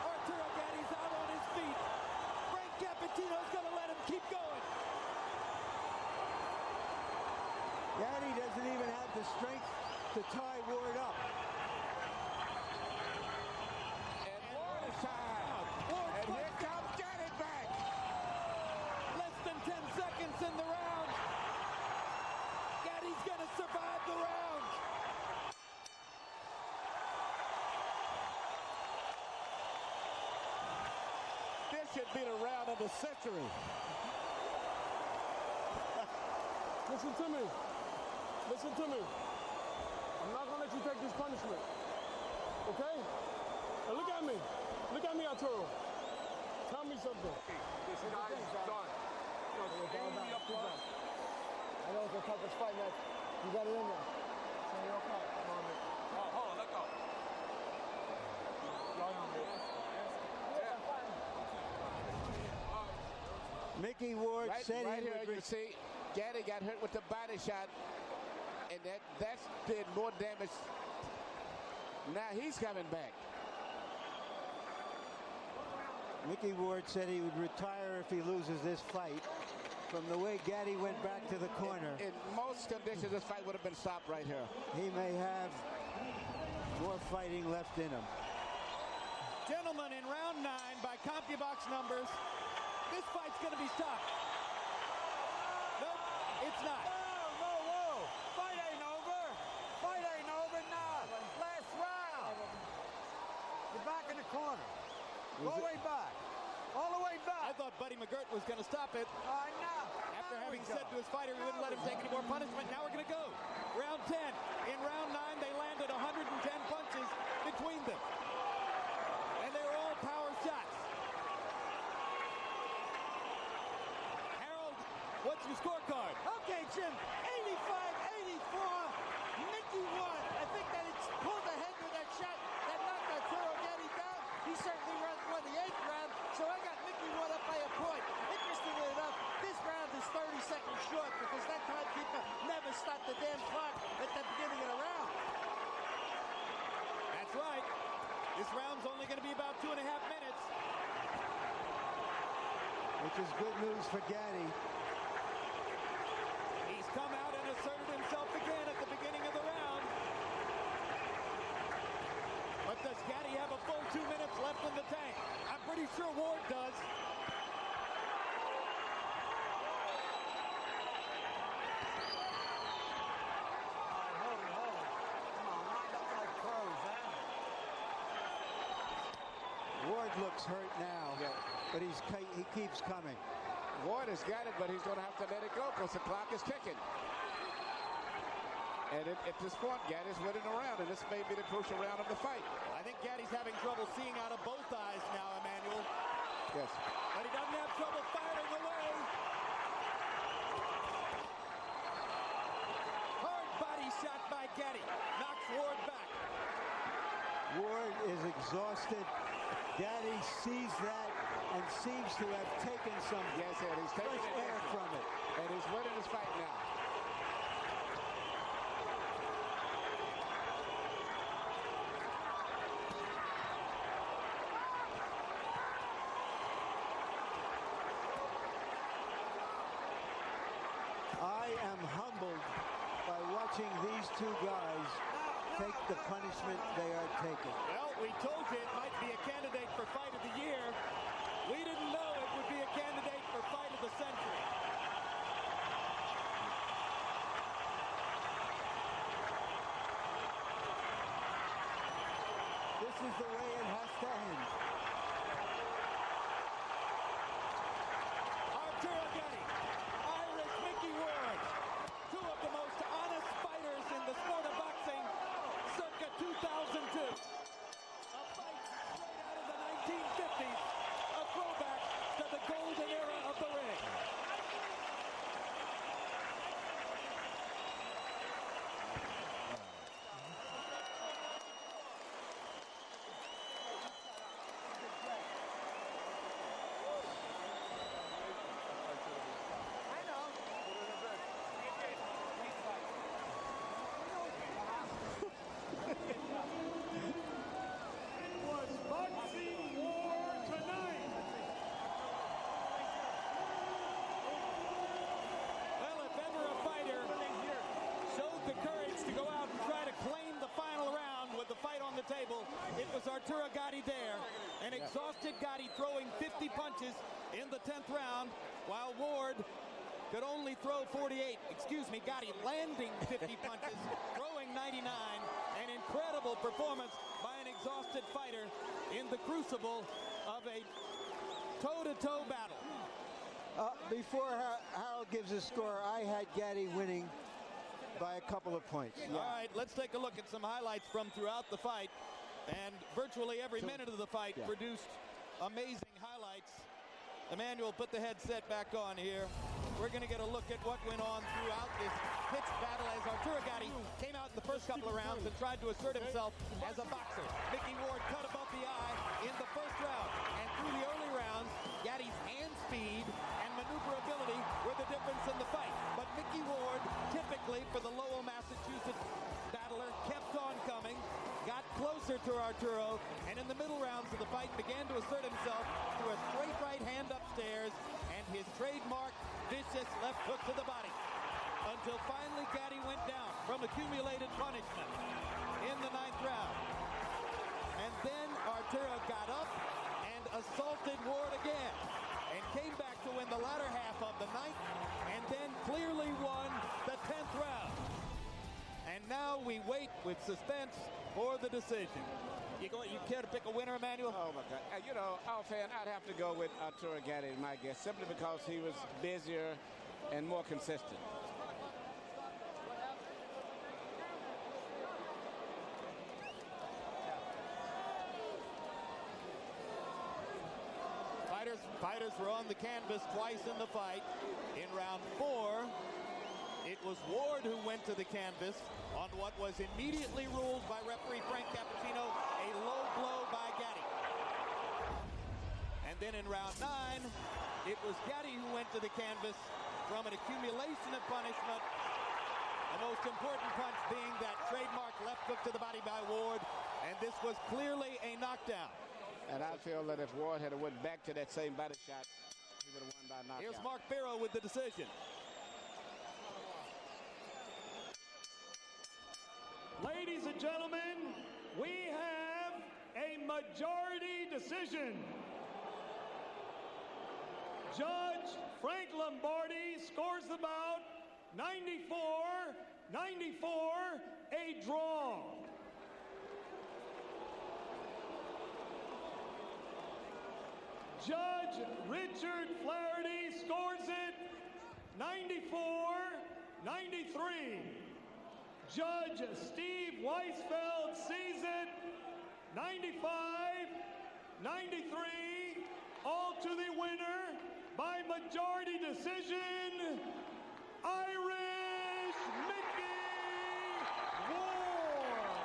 Aturo Gatti's out on his feet. Frank Cappuccino's going to let him keep going. Gatti doesn't even have the strength to tie Ward up. And Ward is tired. And here comes Gatti back. Less than 10 seconds in the round. Gatti's going to survive the round. This should be the round of the century. Listen to me. Listen to me. I'm not going to let you take this punishment. Okay? Now look at me. Look at me, Aturo. Tell me something. This guy's done. I know it's the toughest fight, Nick. You got it in there. So you're okay. Come on, Nick. Oh, let go. Micky Ward said right he here, would you see, Gatti got hurt with the body shot, and that did more damage. Now he's coming back. Micky Ward said he would retire if he loses this fight. From the way Gatti went back to the corner. In most conditions, this fight would have been stopped right here. He may have more fighting left in him. Gentlemen, in round 9, by CompuBox numbers, this fight's going to be stopped. Nope, it's not. Whoa. Fight ain't over. Fight ain't over now. Last round. You're back in the corner. All the way back. All the way back. I thought Buddy McGirt was going to stop it. No. After having said to his fighter he wouldn't let him take any more punishment, now we're going to go. Round 10. In round 9, they landed 110 punches between them. And they were all power shots. Harold, what's your scorecard? Okay, Jim, 85-84. Micky won. I think that it's pulled ahead with that shot that knocked Aturo the beginning of the round. That's right. This round's only going to be about 2.5 minutes. Which is good news for Gatti. He's come out and asserted himself again at the beginning of the round. But does Gatti have a full 2 minutes left in the tank? I'm pretty sure Ward does. Ward looks hurt now, but he keeps coming. Ward has got it, but he's going to have to let it go because the clock is ticking. And at this point, Gatti's winning the round, and this may be the crucial round of the fight. I think Gatti's having trouble seeing out of both eyes now, Emmanuel. Yes. But he doesn't have trouble firing away. Hard body shot by Gatti. Knocks Ward back. Ward is exhausted. Gatti sees that and seems to have taken some Yes, and he's taking fresh air from it. And he's winning this fight now. I am humbled by watching these two guys take the punishment they are taking. Well, we told you it might be a candidate for fight of the year. We didn't know it would be a candidate for fight of the century. This is the way it has to end. Arturo Gatti, Irish Micky Ward, two of the most honest fighters in the sport of boxing, circa 2002. A fight straight out of the 1950s, a throwback to the golden era of the ring. Was boxing war tonight. Well, if ever a fighter showed the courage to go out and try to claim the final round with the fight on the table, it was Arturo Gatti there. An exhausted Gatti throwing 50 punches in the 10th round, while Ward could only throw 48. Excuse me, Gatti landing 50 punches, throwing 99. An incredible performance by an exhausted fighter in the crucible of a toe-to-toe battle. Before Harold gives a score, I had Gatti winning by a couple of points. All right, let's take a look at some highlights from throughout the fight. And virtually every minute of the fight produced amazing highlights. Emmanuel, put the headset back on here. We're going to get a look at what went on throughout this pitched battle as Arturo Gatti came out in the first couple of rounds and tried to assert himself as a boxer. Micky Ward cut above the eye in the first round. And through the early rounds, Gatti's hand speed and maneuverability were the difference in the fight. But Micky Ward, typically for the Lowell, Massachusetts battler, kept on coming, got closer to Arturo, and in the middle rounds of the fight began to assert himself through a straight right hand upstairs and his trademark vicious left hook to the body. Until finally Gatti went down from accumulated punishment in the 9th round. And then Arturo got up and assaulted Ward again and came back to win the latter half of the 9th and then clearly won the 10th round. And now we wait with suspense for the decision. You care to pick a winner, Emmanuel? Oh, my God. You know, offhand, I'd have to go with Arturo Gatti, my guess, simply because he was busier and more consistent. Fighters were on the canvas twice in the fight. In round 4, it was Ward who went to the canvas on what was immediately ruled by referee Frank Cappuccino a low blow by Gatti. And then in round 9, it was Gatti who went to the canvas from an accumulation of punishment, the most important punch being that trademark left hook to the body by Ward, and this was clearly a knockdown. And I feel that if Ward had went back to that same body shot, he would have won by knockout. Here's Mark Barrow with the decision. Ladies and gentlemen, we have a majority decision. Judge Frank Lombardi scores the bout 94-94, a draw. Judge Richard Flaherty scores it 94-93. Judge Steve Weisfeld sees it 95-93. All to the winner by majority decision, Irish Micky Ward.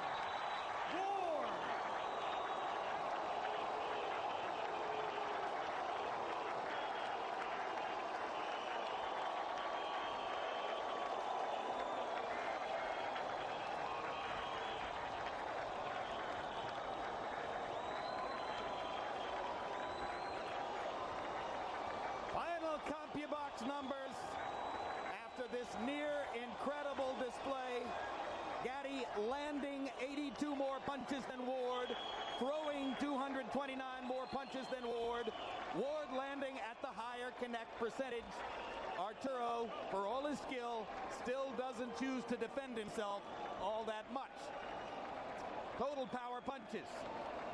CompuBox numbers after this near incredible display. Gatti landing 82 more punches than Ward, throwing 229 more punches than Ward. Ward landing at the higher connect percentage. Arturo, for all his skill, still doesn't choose to defend himself all that much. Total power punches.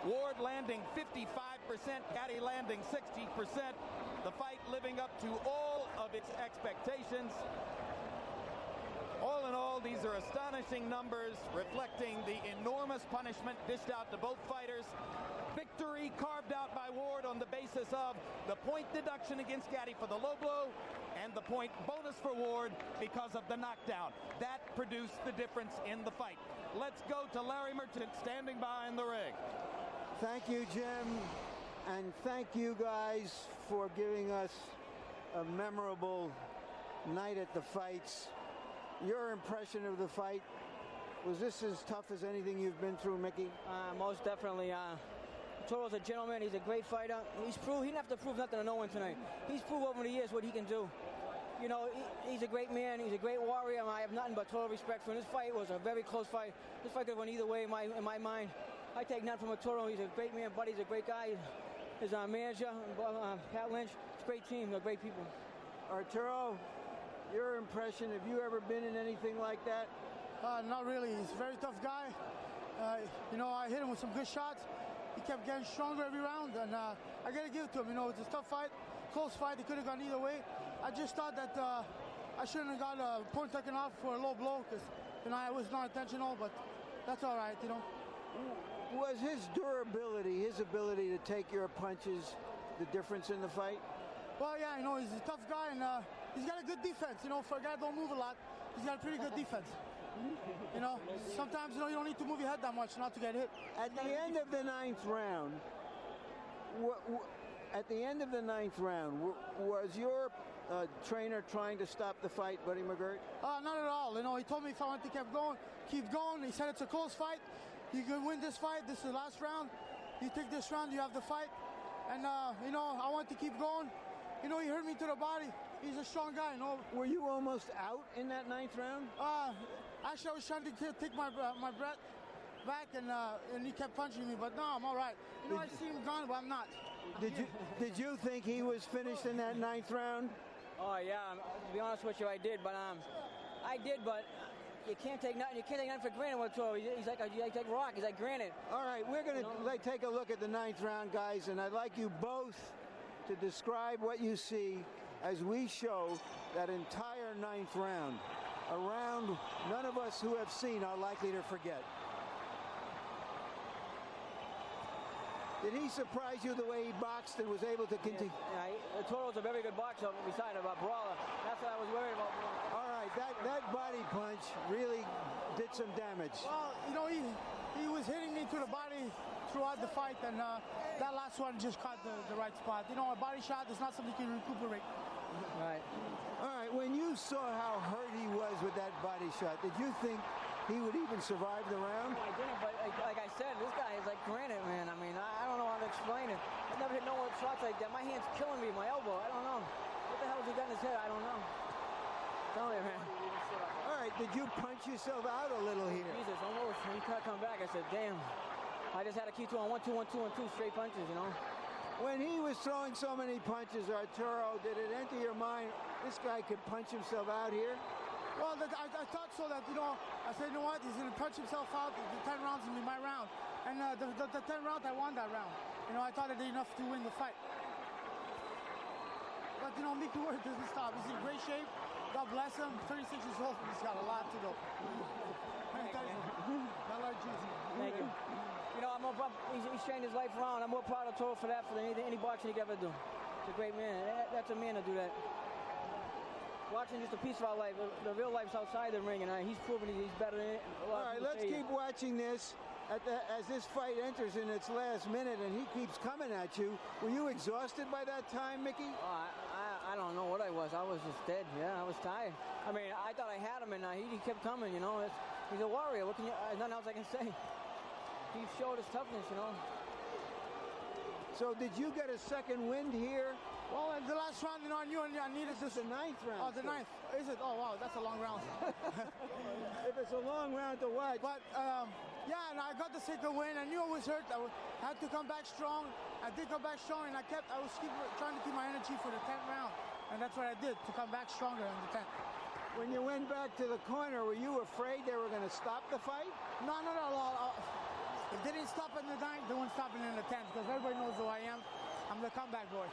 Ward landing 55%, Gatti landing 60%. The fight living up to all of its expectations. All in all, these are astonishing numbers reflecting the enormous punishment dished out to both fighters. Victory carved out by Ward on the basis of the point deduction against Gatti for the low blow and the point bonus for Ward because of the knockdown. That produced the difference in the fight. Let's go to Larry Merchant standing by in the ring. Thank you, Jim, and thank you guys for giving us a memorable night at the fights. Your impression of the fight, was this as tough as anything you've been through, Micky? Most definitely. Arturo's a gentleman. He's a great fighter. He didn't have to prove nothing to no one tonight. He's proved over the years what he can do. You know, he's a great man. He's a great warrior. I have nothing but total respect for him. This fight was a very close fight. This fight could have went either way in my mind. I take nothing from Aturo. He's a great man, buddy. He's a great guy. His manager, Pat Lynch. It's a great team. They're great people. Arturo, your impression, have you ever been in anything like that? Not really. He's a very tough guy. You know, I hit him with some good shots. He kept getting stronger every round, and I got to give it to him. You know, it's a tough fight, close fight. It could have gone either way. I just thought that I shouldn't have got a point taken off for a low blow because, you know, it was not intentional, but that's all right, you know. Was his durability, his ability to take your punches, the difference in the fight? Well, yeah, you know, he's a tough guy, and he's got a good defense. You know, for a guy that don't move a lot, he's got a pretty good defense. You know, sometimes, you know, you don't need to move your head that much not to get hit. At the end of the ninth round, was your trainer trying to stop the fight, Buddy McGirt? Not at all. You know, he told me if I wanted to keep going. He said it's a close fight. You can win this fight. This is the last round. You take this round, you have the fight. And, you know, I want to keep going. You know, he hurt me to the body. He's a strong guy, you know. Were you almost out in that ninth round? Actually, I was trying to take my breath back, and he kept punching me. But no, I'm all right. You know, I see him gone, but I'm not. Did you think he was finished in that ninth round? Oh, yeah. To be honest with you, I did. But you can't take nothing. You can't take nothing for granted with Aturo. He's like rock. He's like granite. All right, we're going to take a look at the ninth round, guys, and I'd like you both to describe what you see as we show that entire ninth round. A round none of us who have seen are likely to forget. Did he surprise you the way he boxed and was able to continue? Yeah, Aturo's a very good boxer beside a brawler. That's what I was worried about. All right, that body punch really did some damage. Well, you know, he was hitting me to the body throughout the fight, and that last one just caught the right spot. You know, a body shot is not something you can recuperate. Right. All right, when you saw how hurt he was with that body shot, did you think he would even survive the round? No, I didn't, but like I said, this guy is like granite, man. I mean, I don't know how to explain it. I've never hit no one shots like that. My hand's killing me, my elbow. I don't know. What the hell has he got in his head? I don't know. Tell me, man. All right, did you punch yourself out a little here? Jesus, almost. He can't come back. I said, damn. I just had to keep doing 1, 2, 1, 2, 1, 2 straight punches, you know. When he was throwing so many punches, Arturo, did it enter your mind this guy could punch himself out here? Well, I thought so that, you know, I said, you know what, he's going to punch himself out. The 10 rounds will be my round. And the 10 round, I won that round. You know, I thought I did enough to win the fight. But, you know, Micky Ward doesn't stop. He's in great shape. God bless him. 36 years old. He's got a lot to go. Thank you. You know, he's trained his life around. I'm more proud of Toro for that, for any boxing he could ever do. He's a great man. That's a man to do that. Watching just a piece of our life. The real life's outside the ring, and he's proven he's better than it. All right, let's keep watching this. As this fight enters in its last minute and he keeps coming at you, were you exhausted by that time, Micky? Oh, I don't know what I was. I was just dead. Yeah, I was tired. I mean, I thought I had him, and he kept coming, you know. He's a warrior. What can you? Nothing else I can say. He showed his toughness, you know. So did you get a second wind here? Well, in the last round, you know, I knew I needed this. Is the 9th round. Oh, the 9th. Is it? Oh, wow, that's a long round. If it's a long round to watch. But, yeah, and I got the second win. I knew I was hurt. I had to come back strong. I did come back strong, and I was trying to keep my energy for the 10th round. And that's what I did, to come back stronger in the 10th. When you went back to the corner, were you afraid they were going to stop the fight? No. If they didn't stop in the 9th, they won't stop it in the 10th, because everybody knows who I am. I'm the comeback boy.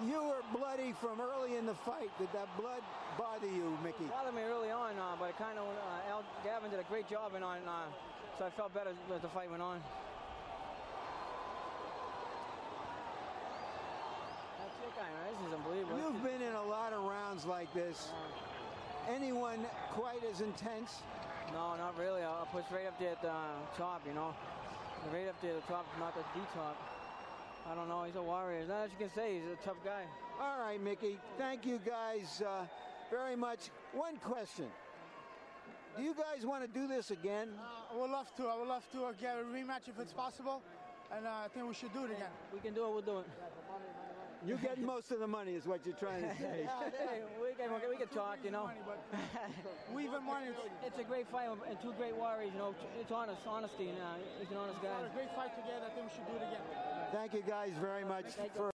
You were bloody from early in the fight. Did that blood bother you, Micky? It bothered me early on, but it kind of, Gavin did a great job, so I felt better as the fight went on. That's it, guy, man. This is unbelievable. You've been in a lot of rounds like this. Anyone quite as intense? No, not really. I pushed right up there at the top, you know. Right up there at the top, not the D-top. I don't know. He's a warrior. As you can say, he's a tough guy. All right, Micky. Thank you guys very much. One question. Do you guys want to do this again? I would love to. I would love to get a rematch if it's possible. And I think we should do it again. We can do it. We'll do it. You get most of the money is what you're trying to say. we can talk, you know. We even money. It's a great fight and two great warriors, you know. It's honesty, and he's an honest guy. It's a great fight together. I think we should do it again. Thank you guys very much for